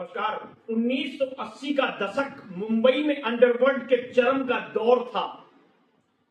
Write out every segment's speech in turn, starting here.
नमस्कार। 1980 का दशक मुंबई में अंडरवर्ल्ड के चरम का दौर था।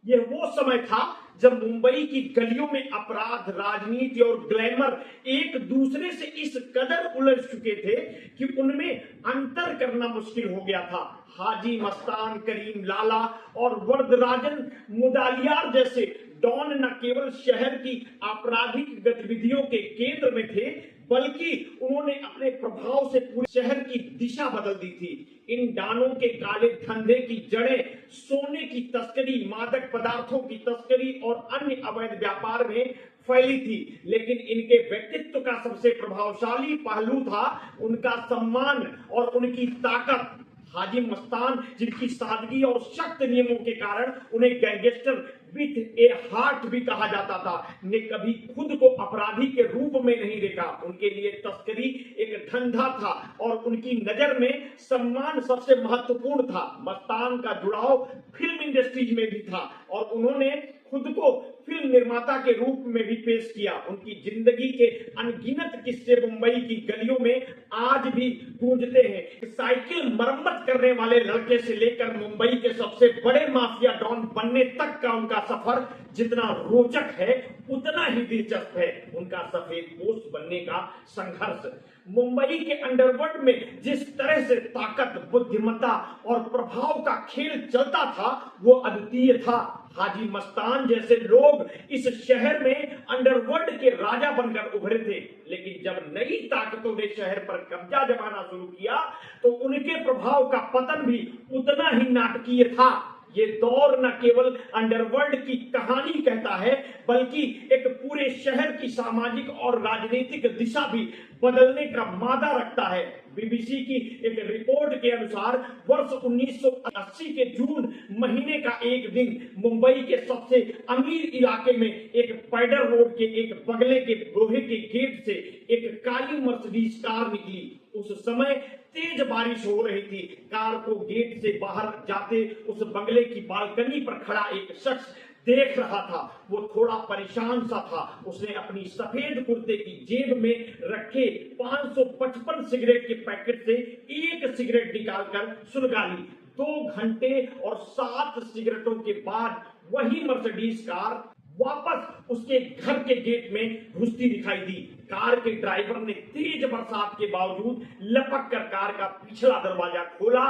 यह वो समय था जब मुंबई की गलियों में अपराध, राजनीति और ग्लैमर एक दूसरे से इस कदर उलझ चुके थे कि उनमें अंतर करना मुश्किल हो गया था। हाजी मस्तान, करीम लाला और वरदराजन मुदलियार जैसे डॉन न केवल शहर की आपराधिक गतिविधियों के केंद्र में थे, बल्कि उन्होंने अपने प्रभाव से पूरे शहर की दिशा बदल दी थी। इन डॉनों के काले धंधे की जड़ें सोने की तस्करी, मादक पदार्थों की तस्करी और अन्य अवैध व्यापार में फैली थी, लेकिन इनके व्यक्तित्व का सबसे प्रभावशाली पहलू था उनका सम्मान और उनकी ताकत। हाजी मस्तान, जिनकी सादगी और सख्त नियमों के कारण उन्हें गैंगस्टर विथ ए हार्ट भी कहा जाता था, ने कभी खुद को अपराधी के रूप में नहीं देखा। उनके लिए तस्करी एक धंधा था और उनकी नजर में सम्मान सबसे महत्वपूर्ण था। मस्तान का जुड़ाव फिल्म इंडस्ट्रीज में भी था और उन्होंने खुद को फिल्म निर्माता के रूप में भी पेश किया। उनकी जिंदगी के अनगिनत किस्से मुंबई की गलियों में आज भी गूंजते हैं। साइकिल मरम्मत करने वाले लड़के से लेकर मुंबई के सबसे बड़े माफिया डॉन बनने तक का उनका सफर जितना रोचक है उतना ही दिलचस्प है उनका सफेद पोस्ट बनने का संघर्ष। मुंबई के अंडरवर्ल्ड में जिस तरह से ताकत, बुद्धिमत्ता और प्रभाव का खेल चलता था वो अद्वितीय था। हाजी मस्तान जैसे लोग इस शहर में अंडरवर्ल्ड के राजा बनकर उभरे थे, लेकिन जब नई ताकतों ने शहर पर कब्जा जमाना शुरू किया तो उनके प्रभाव का पतन भी उतना ही नाटकीय था। ये दौर न केवल अंडरवर्ल्ड की कहानी कहता है, बल्कि एक पूरे शहर की सामाजिक और राजनीतिक दिशा भी बदलने का मादा रखता है। बीबीसी की एक रिपोर्ट के अनुसार वर्ष 1980 के जून महीने का एक दिन मुंबई के सबसे अमीर इलाके में एक पैडर रोड के एक बंगले के लोहे के गेट से एक काली मर्सिडीज कार निकली। उस समय तेज बारिश हो रही थी। कार को गेट से बाहर जाते उस बंगले की बालकनी पर खड़ा एक शख्स देख रहा था। वो थोड़ा परेशान सा था। उसने अपनी सफेद कुर्ते की जेब में रखे 555 सिगरेट के पैकेट से एक सिगरेट निकालकर सुलगा ली। 2 घंटे और 7 सिगरेटों के बाद वही मर्सिडीज कार वापस उसके घर के गेट में घुसती दिखाई दी। कार के ड्राइवर ने तेज बरसात के बावजूद लपक कर कार का पिछला दरवाजा खोला।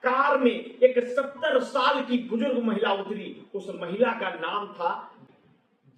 कार में एक 70 साल की बुजुर्ग महिला उतरी। उस महिला का नाम था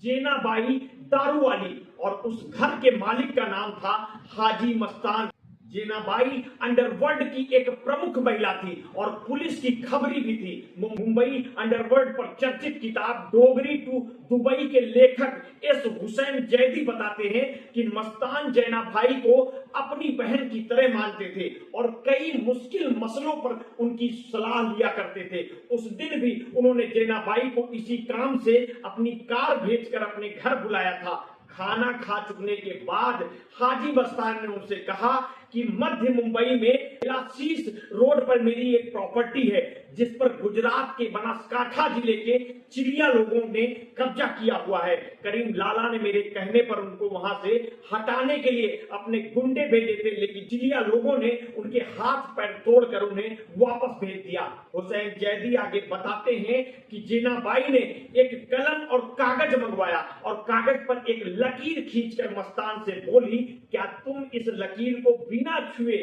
जेनाबाई दारूवाली और उस घर के मालिक का नाम था हाजी मस्तान। जेनाबाई अंडरवर्ल्ड की एक प्रमुख महिला थी और पुलिस की खबरी भी थी। मुंबई अंडरवर्ल्ड पर चर्चित किताब डोगरी टू दुबई के लेखक एस हुसैन जैदी बताते हैं कि मस्तान जेनाबाई को अपनी बहन की तरह मानते थे और कई मुश्किल मसलों पर उनकी सलाह लिया करते थे। उस दिन भी उन्होंने जेनाबाई को इसी काम से अपनी कार भेजकर अपने घर बुलाया था। खाना खा चुकने के बाद हाजी मस्तान ने उनसे कहा कि मध्य मुंबई में शीश रोड पर मेरी एक प्रॉपर्टी है जिस पर गुजरात के बनासकांठा जिले के चिड़िया लोगों ने कब्जा किया हुआ है। करीम लाला ने मेरे कहने पर उनको वहां से हटाने के लिए अपने गुंडे भेजे थे, लेकिन चिड़िया लोगों ने उनके हाथ पैर तोड़कर उन्हें वापस भेज दिया। हुसैन जैदी आगे बताते हैं कि जेनाबाई ने एक कलम और कागज मंगवाया और कागज पर एक लकीर खींचकर मस्तान से बोली, क्या तुम इस लकीर को बिना छुए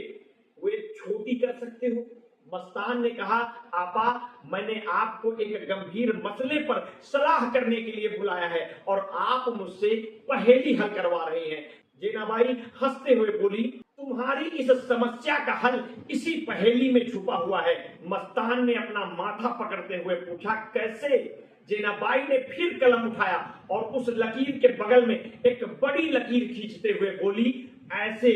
हुए छोटी कर सकते हो? मस्तान ने कहा, आपा, मैंने आपको एक गंभीर मसले पर सलाह करने के लिए बुलाया है और आप मुझसे पहेली हल करवा रहे हैं। जेनाबाई हंसते हुए बोली, तुम्हारी इस समस्या का हल इसी पहेली में छुपा हुआ है। मस्तान ने अपना माथा पकड़ते हुए पूछा, कैसे? जेनाबाई ने फिर कलम उठाया और उस लकीर के बगल में एक बड़ी लकीर खींचते हुए बोली, ऐसे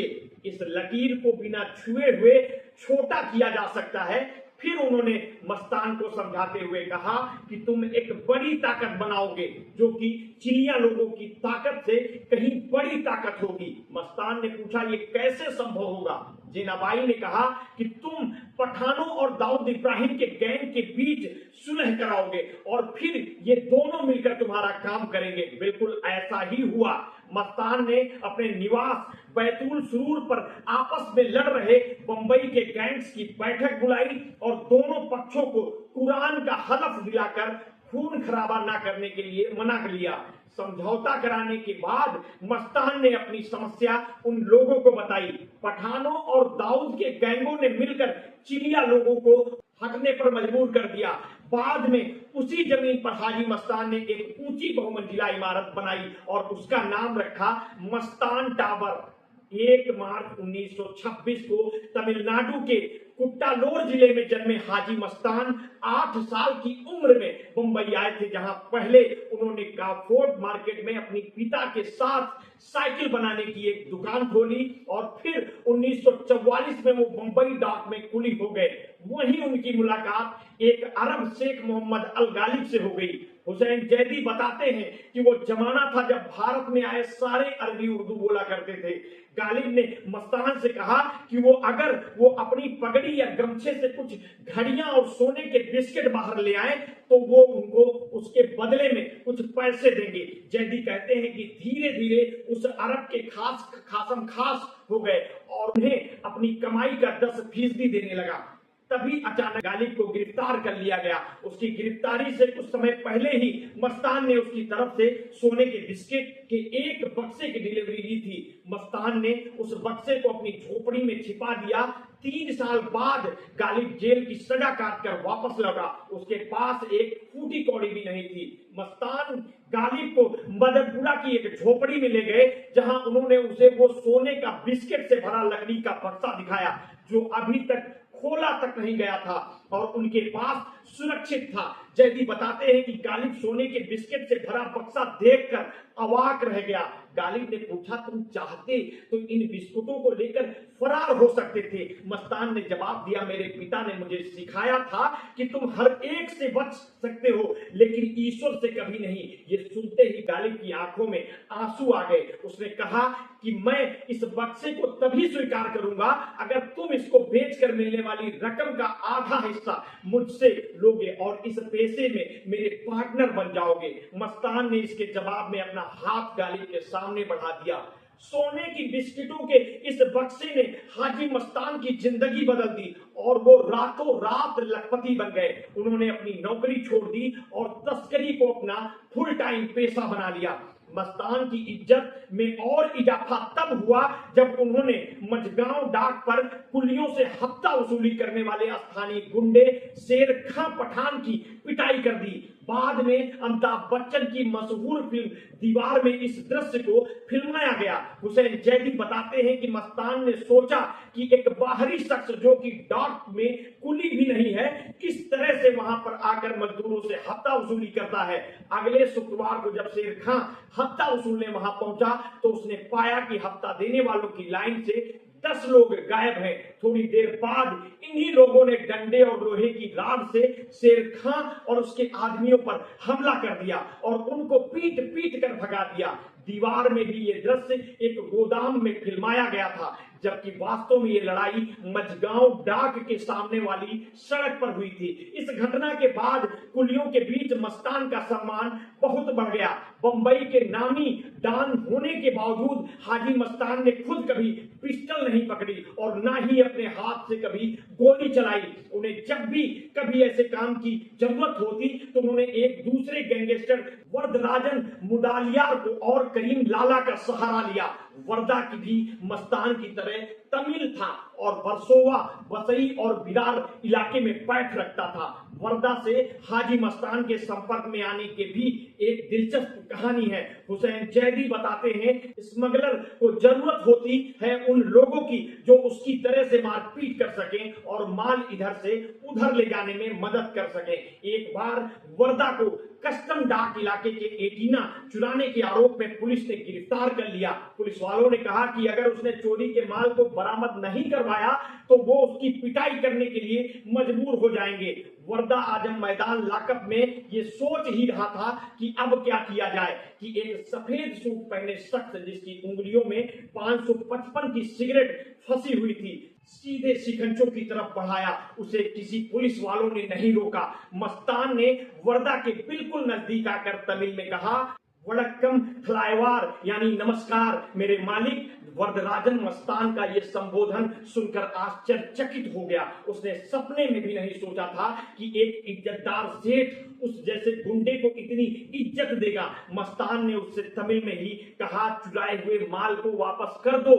इस लकीर को बिना छुए हुए छोटा किया जा सकता है। फिर उन्होंने मस्तान को समझाते हुए कहा कि तुम एक बड़ी ताकत बनाओगे जो कि चिड़िया लोगों की ताकत से कहीं बड़ी ताकत होगी। मस्तान ने पूछा, ये कैसे संभव होगा? जेनाबाई ने कहा कि तुम पठानों और दाऊद इब्राहिम के गैंग के बीच सुलह कराओगे और फिर ये दोनों मिलकर तुम्हारा काम करेंगे। बिल्कुल ऐसा ही हुआ। मस्तान ने अपने निवास बैतुल सुरूर पर आपस में लड़ रहे बंबई के गैंग्स की बैठक बुलाई और दोनों पक्षों को कुरान का हलफ दिलाकर खून खराबा ना करने के लिए मना कर लिया। समझौता कराने के बाद मस्तान ने अपनी समस्या उन लोगों को बताई। पठानों और दाऊद के गैंगों ने मिलकर चिलिया लोगों को हटने पर मजबूर कर दिया। बाद में उसी जमीन पर हाजी मस्तान ने एक ऊंची बहुमंजिला इमारत बनाई और उसका नाम रखा मस्तान टावर। 1 मार्च 1926 को तमिलनाडु के कुट्टालोर जिले में जन्मे हाजी मस्तान 8 साल की उम्र में मुंबई आए थे, जहां पहले उन्होंने काफोर्ड मार्केट में अपने पिता के साथ साइकिल बनाने की एक दुकान खोली और फिर 1944 में वो मुंबई डॉक में कुली हो गए। वहीं उनकी मुलाकात एक अरब शेख मोहम्मद अल गालिब से हो गई। हुसैन जैदी बताते हैं कि वो जमाना था जब भारत में आए सारे अरबी उर्दू बोला करते थे। गालिब ने मस्तान से कहा कि अगर वो अपनी पगड़ी या गमछे से कुछ घड़ियां और सोने के बिस्किट बाहर ले आए तो वो उनको उसके बदले में कुछ पैसे देंगे। जैदी कहते हैं कि धीरे धीरे उस अरब के खासम खास हो गए और उन्हें अपनी कमाई का 10% देने लगा। तभी अचानक गालिब को गिरफ्तार कर लिया गया। उसकी गिरफ्तारी से कुछ समय पहले ही मस्तान ने उसकी तरफ से सोने के बिस्किट के एक बक्से की डिलीवरी ली थी। मस्तान ने उस बक्से को अपनी झोपड़ी में छिपा दिया। 3 साल बाद गालिब जेल की सजा काटकर वापस लौटा। उसके पास एक फूटी कौड़ी भी नहीं थी। मस्तान गालिब को मदरपुरा की एक झोपड़ी में ले गए, जहां उन्होंने उसे वो सोने का बिस्किट से भरा लकड़ी का बक्सा दिखाया जो अभी तक खोला तक नहीं गया था और उनके पास सुरक्षित था। जैदी बताते हैं कि गालिब सोने के बिस्किट से भरा बक्सा देखकर अवाक रह गया। गालिब ने पूछा, तुम चाहते तो इन बिस्कुटों को लेकर फरार हो सकते थे। मस्तान ने जवाब दिया, मेरे पिता ने मुझे सिखाया था कि तुम हर एक से बच सकते हो लेकिन ईश्वर से कभी नहीं। ये सुनते ही गालिब की आंखों में आंसू आ गए। उसने कहा कि मैं इस बक्से को तभी स्वीकार करूंगा अगर तुम इसको बेचकर मिलने वाली रकम का आधा हिस्सा मुझसे लोगे और इस पैसे में मेरे पार्टनर बन जाओगे। मस्तान ने इसके जवाब में अपना हाथ गालिब के सामने बढ़ा दिया। सोने की बिस्किटों के इस बक्से ने हाजी मस्तान की जिंदगी बदल दी और वो रातों रात लखपति बन गए। उन्होंने अपनी नौकरी छोड़ दी और तस्करी को अपना फुल टाइम पेशा बना लिया। मस्तान की इज्जत में और इजाफा तब हुआ जब उन्होंने मझगांव डाक पर कुलियों से हफ्ता वसूली करने वाले स्थानीय गुंडे शेर खां पठान की पिटाई कर दी। बाद में अमिताभ बच्चन की मशहूर फिल्म दीवार में इस दृश्य को फिल्माया गया। हुसैन जैदी बताते हैं कि मस्तान ने सोचा कि एक बाहरी शख्स जो कि डाक में कुली भी नहीं है किस तरह से वहां पर आकर मजदूरों से हफ्ता वसूली करता है। अगले शुक्रवार को जब शेर खां हफ्ता वसूलने वहां पहुंचा तो उसने पाया कि हफ्ता देने वालों की लाइन से 10 लोग गायब हैं। थोड़ी देर बाद इन्हीं लोगों ने डंडे और लोहे की राड से शेर खां और उसके आदमियों पर हमला कर दिया और उनको पीट पीट कर भगा दिया। दीवार में भी ये दृश्य एक गोदाम में फिल्माया गया था, जबकि वास्तव में ये लड़ाई मझगांव डाक के सामने वाली सड़क पर हुई थी। इस घटना के बाद कुलियों के बीच मस्तान का सम्मान बहुत बढ़ गया। बंबई के नामी डॉन होने के बावजूद हाजी मस्तान ने खुद कभी पिस्टल नहीं पकड़ी और ना ही अपने हाथ से कभी गोली चलाई। उन्हें जब भी कभी ऐसे काम की जरूरत होती तो उन्होंने एक दूसरे गैंगस्टर वरदराजन मुदालियार को और करीम लाला का सहारा लिया। वर्दा की भी मस्तान की तरह तमिल था और वर्सोवा, वसई और बिरार इलाके में पैठ रखता था। वर्दा से हाजी मस्तान के संपर्क में आने की भी एक दिलचस्प कहानी है। हुसैन जैदी बताते हैं, स्मगलर को जरूरत होती है उन लोगों की जो उसकी तरह से मारपीट कर सकें और माल इधर से उधर ले जाने में मदद कर सकें। एक बार वर्दा को कस्टम डाक इलाके के एटीना चुराने के आरोप में पुलिस ने गिरफ्तार कर लिया। पुलिस वालों ने कहा कि अगर उसने चोरी के माल को बरामद नहीं करवाया तो वो उसकी पिटाई करने के लिए मजबूर हो जाएंगे। वर्दा आजम मैदान लाकअप में ये सोच ही रहा था कि अब क्या किया जाए कि एक सफेद सूट पहने शख्स जिसकी उंगलियों में 555 की सिगरेट फंसी हुई थी सीधे शिकंजों की तरफ बढ़ाया। उसे किसी पुलिस वालों ने नहीं रोका। मस्तान ने वर्दा के बिल्कुल नजदीक आकर तमिल में कहा, वड़क्कम थलाइवार, यानी नमस्कार मेरे मालिक। वरदराजन मस्तान का यह संबोधन सुनकर आश्चर्यचकित हो गया। उसने सपने में भी नहीं सोचा था कि एक इज्जतदार सेठ उस जैसे गुंडे को इतनी इज्जत देगा। मस्तान ने उससे तमिल में ही कहा, चुराए हुए माल को वापस कर दो,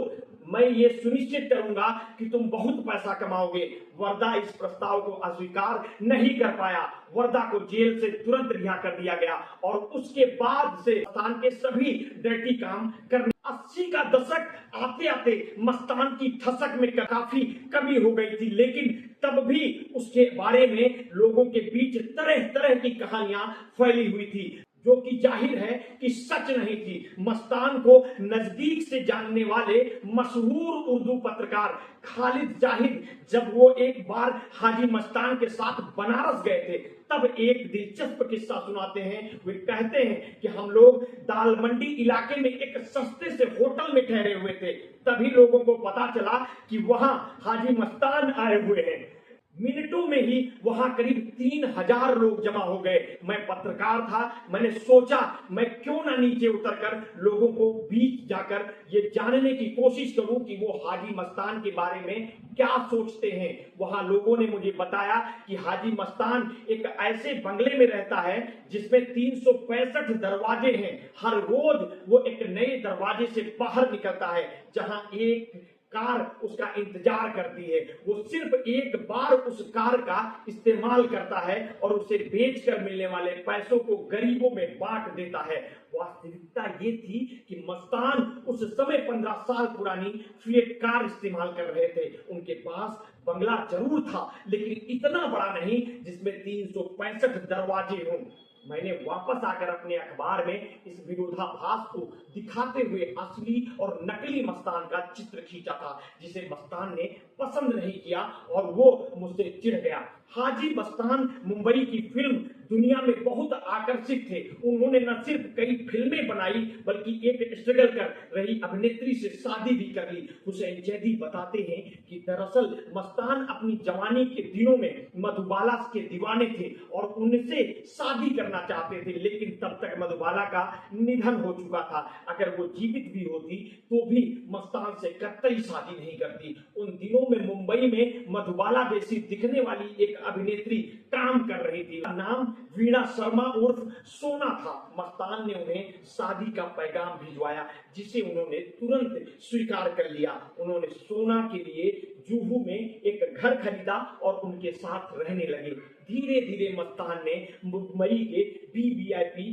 मैं ये सुनिश्चित करूंगा कि तुम बहुत पैसा कमाओगे। वर्दा इस प्रस्ताव को अस्वीकार नहीं कर पाया। वर्दा को जेल से तुरंत रिहा कर दिया गया और उसके बाद से मस्तान के सभी डर्टी काम करने। 80 का दशक आते आते मस्तान की ठसक में काफी कमी हो गई थी, लेकिन तब भी उसके बारे में लोगों के बीच तरह तरह की कहानियां फैली हुई थी, जो कि जाहिर है कि सच नहीं थी। मस्तान को नजदीक से जानने वाले मशहूर उर्दू पत्रकार खालिद जाहिद जब वो एक बार हाजी मस्तान के साथ बनारस गए थे, तब एक दिलचस्प किस्सा सुनाते हैं। वे कहते हैं कि हम लोग दाल मंडी इलाके में एक सस्ते से होटल में ठहरे हुए थे। तभी लोगों को पता चला कि वहां हाजी मस्तान आए हुए हैं। मिनटों में ही वहां करीब 3000 लोग जमा हो गए। मैं पत्रकार था, मैंने सोचा मैं क्यों ना नीचे उतरकर लोगों को बीच जाकर ये जानने की कोशिश करूं कि वो हाजी मस्तान के बारे में क्या सोचते हैं। वहां लोगों ने मुझे बताया कि हाजी मस्तान एक ऐसे बंगले में रहता है जिसमें 365 दरवाजे हैं। हर रोज वो एक नए दरवाजे से बाहर निकलता है, जहां एक कार उसका इंतजार करती है। वो सिर्फ एक बार उस कार का इस्तेमाल करता है और उसे बेचकर मिलने वाले पैसों को गरीबों में बांट देता है। वास्तविकता ये थी कि मस्तान उस समय 15 साल पुरानी फिएट कार इस्तेमाल कर रहे थे। उनके पास बंगला जरूर था, लेकिन इतना बड़ा नहीं जिसमें 365 दरवाजे हों। मैंने वापस आकर अपने अखबार में इस विरोधाभास को दिखाते हुए असली और नकली मस्तान का चित्र खींचा था, जिसे मस्तान ने पसंद नहीं किया और वो मुझसे चिढ़ गया। हाजी मस्तान मुंबई की फिल्म दुनिया में बहुत आकर्षित थे। उन्होंने न सिर्फ कई फिल्में बनाई बल्कि एक स्ट्रगल कर रही अभिनेत्री से शादी भी कर ली। हुसैन जैदी बताते हैं कि दरअसल मस्तान अपनी जवानी के दिनों में मधुबाला के दीवाने थे और उनसे शादी करना चाहते थे, लेकिन तब तक मधुबाला का निधन हो चुका था। अगर वो जीवित भी होती तो भी मस्तान से कतई शादी नहीं करती। उन दिनों में मुंबई में मधुबाला जैसी दिखने वाली एक अभिनेत्री काम कर रही थी। नाम वीणा शर्मा उर्फ सोना था। मस्तान ने उन्हें शादी का पैगाम भिजवाया, जिसे उन्होंने तुरंत स्वीकार कर लिया। उन्होंने सोना के लिए जुहू में एक घर खरीदा और उनके साथ रहने लगे। धीरे धीरे मस्तान ने मुंबई के वीवीआईपी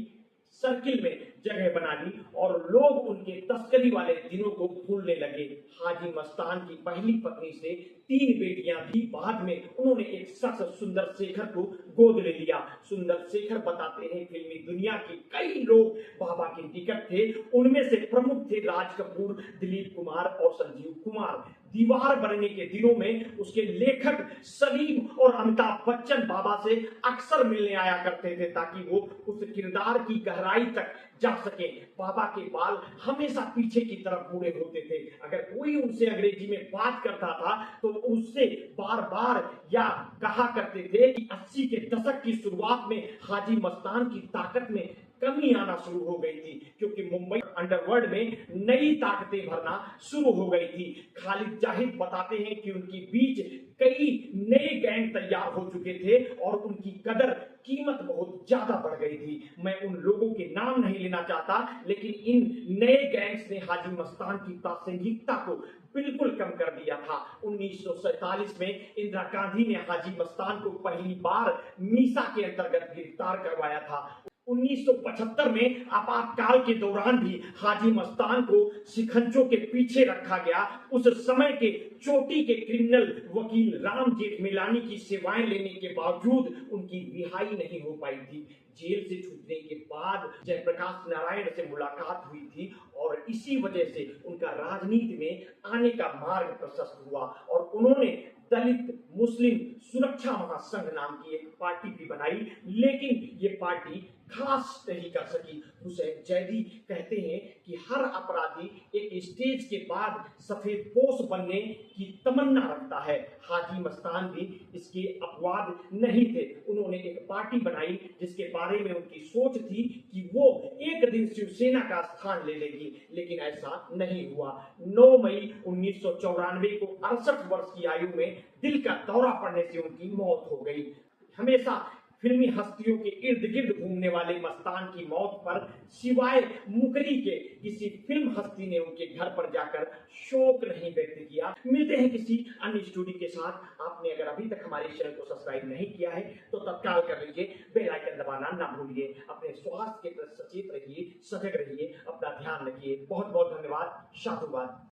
सर्किल में जगह बना ली और लोग उनके तस्करी वाले दिनों को भूलने लगे। हाजी मस्तान की पहली पत्नी से 3 बेटियां थी। बाद में उन्होंने एक शख्स सुंदर शेखर को गोद ले लिया। सुंदर शेखर बताते हैं फिल्मी दुनिया के कई लोग बाबा के निकट थे। उनमें से प्रमुख थे राज कपूर, दिलीप कुमार और संजीव कुमार। दीवार बनने के दिनों में उसके लेखक सलीम और अमिताभ बच्चन बाबा से अक्सर मिलने आया करते थे, ताकि वो उस किरदार की गहराई तक जा सके। बाबा के बाल हमेशा पीछे की तरफ मुड़े होते थे। अगर कोई उनसे अंग्रेजी में बात करता था तो उससे बार बार या कहा करते थे कि 80 के दशक की शुरुआत में हाजी मस्तान की ताकत में कमी आना शुरू हो गई थी, क्योंकि मुंबई अंडरवर्ल्ड में नई ताकतें भरना शुरू हो गई थी। खालिद जाहिद बताते हैं कि उनके बीच कई नए गैंग तैयार हो चुके थे और उनकी कदर कीमत बहुत ज्यादा बढ़ गई थी। मैं उन लोगों के नाम नहीं लेना चाहता, लेकिन इन नए गैंग्स ने हाजी मस्तान की प्रासंगिकता को बिल्कुल कम कर दिया था। 1947 में इंदिरा गांधी ने हाजी मस्तान को पहली बार मीसा के अंतर्गत गिरफ्तार करवाया था। 1975 में आपातकाल के दौरान भी हाजी मस्तान को शिकंजों के पीछे रखा गया। उस समय के चोटी के क्रिमिनल वकील राम जेठमलानी की सेवाएं लेने के बावजूद उनकी रिहाई नहीं हो पाई थी। जेल से छूटने के बाद जयप्रकाश नारायण से मुलाकात हुई थी और इसी वजह से उनका राजनीति में आने का मार्ग प्रशस्त हुआ और उन्होंने दलित मुस्लिम सुरक्षा महासंघ नाम की एक पार्टी भी बनाई, लेकिन ये पार्टी खास नहीं कर सकी। हुसैन जैदी कहते हैं कि हर अपराधी एक स्टेज के बाद सफेद पोश बनने की तमन्ना रखता है। हाजी मस्तान भी इसके अपवाद नहीं थे। उन्होंने एक पार्टी बनाई जिसके बारे में उनकी सोच थी कि वो एक दिन शिवसेना का स्थान ले लेगी, लेकिन ऐसा नहीं हुआ। 9 मई 1994 को 68 वर्ष की आयु में दिल का दौरा पड़ने से उनकी मौत हो गई। हमेशा फिल्मी हस्तियों के इर्द गिर्द घूमने वाले मस्तान की मौत पर सिवाय मुकरी के किसी फिल्म हस्ती ने उनके घर पर जाकर शोक नहीं व्यक्त किया। मिलते हैं किसी अन्य स्टोरी के साथ। आपने अगर अभी तक हमारे चैनल को सब्सक्राइब नहीं किया है तो तत्काल कर लीजिए, बेल आइकन दबाना ना भूलिए। अपने स्वास्थ्य के प्रति सचेत रहिए, सजग रहिए, अपना ध्यान रखिए। बहुत बहुत धन्यवाद। साधुवाद।